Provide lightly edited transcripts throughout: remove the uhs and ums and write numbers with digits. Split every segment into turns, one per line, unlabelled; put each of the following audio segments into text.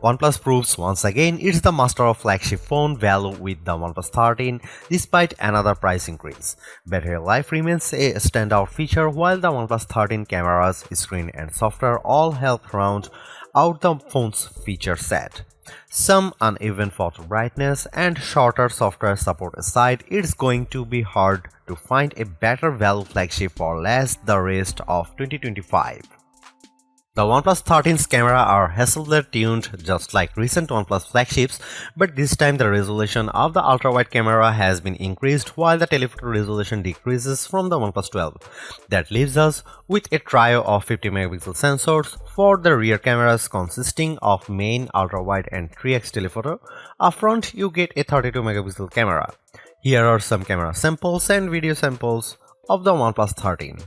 OnePlus proves once again it's the master of flagship phone value with the OnePlus 13 despite another price increase. Battery life remains a standout feature while the OnePlus 13 cameras, screen and software all help round out the phone's feature set. Some uneven photo brightness and shorter software support aside, it's going to be hard to find a better value flagship for less the rest of 2025. The OnePlus 13's camera are Hasselblad tuned just like recent OnePlus flagships, but this time the resolution of the ultra-wide camera has been increased while the telephoto resolution decreases from the OnePlus 12. That leaves us with a trio of 50 megapixel sensors for the rear cameras consisting of main, ultra-wide and 3x telephoto. Up front you get a 32 megapixel camera. Here are some camera samples and video samples of the OnePlus 13.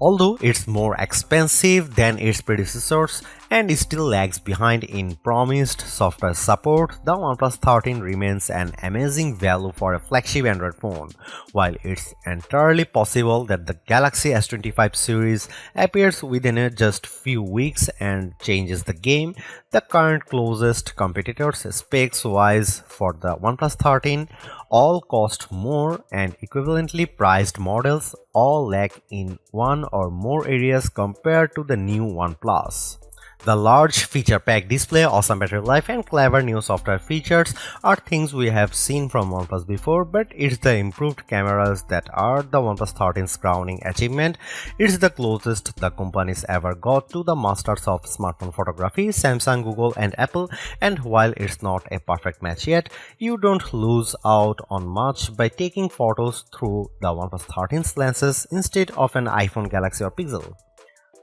Although it's more expensive than its predecessors and still lags behind in promised software support, the OnePlus 13 remains an amazing value for a flagship Android phone. While it's entirely possible that the Galaxy S25 series appears within just few weeks and changes the game, the current closest competitors specs-wise for the OnePlus 13 all cost more, and equivalently priced models all lack in one or more areas compared to the new OnePlus. The large feature-packed display, awesome battery life, and clever new software features are things we have seen from OnePlus before, but it's the improved cameras that are the OnePlus 13's crowning achievement. It's the closest the companies ever got to the masters of smartphone photography, Samsung, Google, and Apple, and while it's not a perfect match yet, you don't lose out on much by taking photos through the OnePlus 13's lenses instead of an iPhone, Galaxy, or Pixel.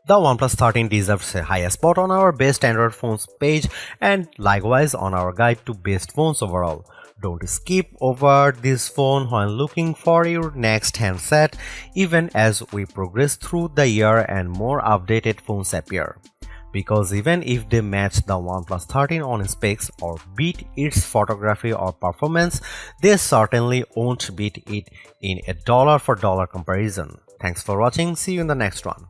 The OnePlus 13 deserves a high spot on our best Android phones page and likewise on our guide to best phones overall. Don't skip over this phone when looking for your next handset, even as we progress through the year and more updated phones appear. Because even if they match the OnePlus 13 on specs or beat its photography or performance, they certainly won't beat it in a dollar for dollar comparison. Thanks for watching, see you in the next one.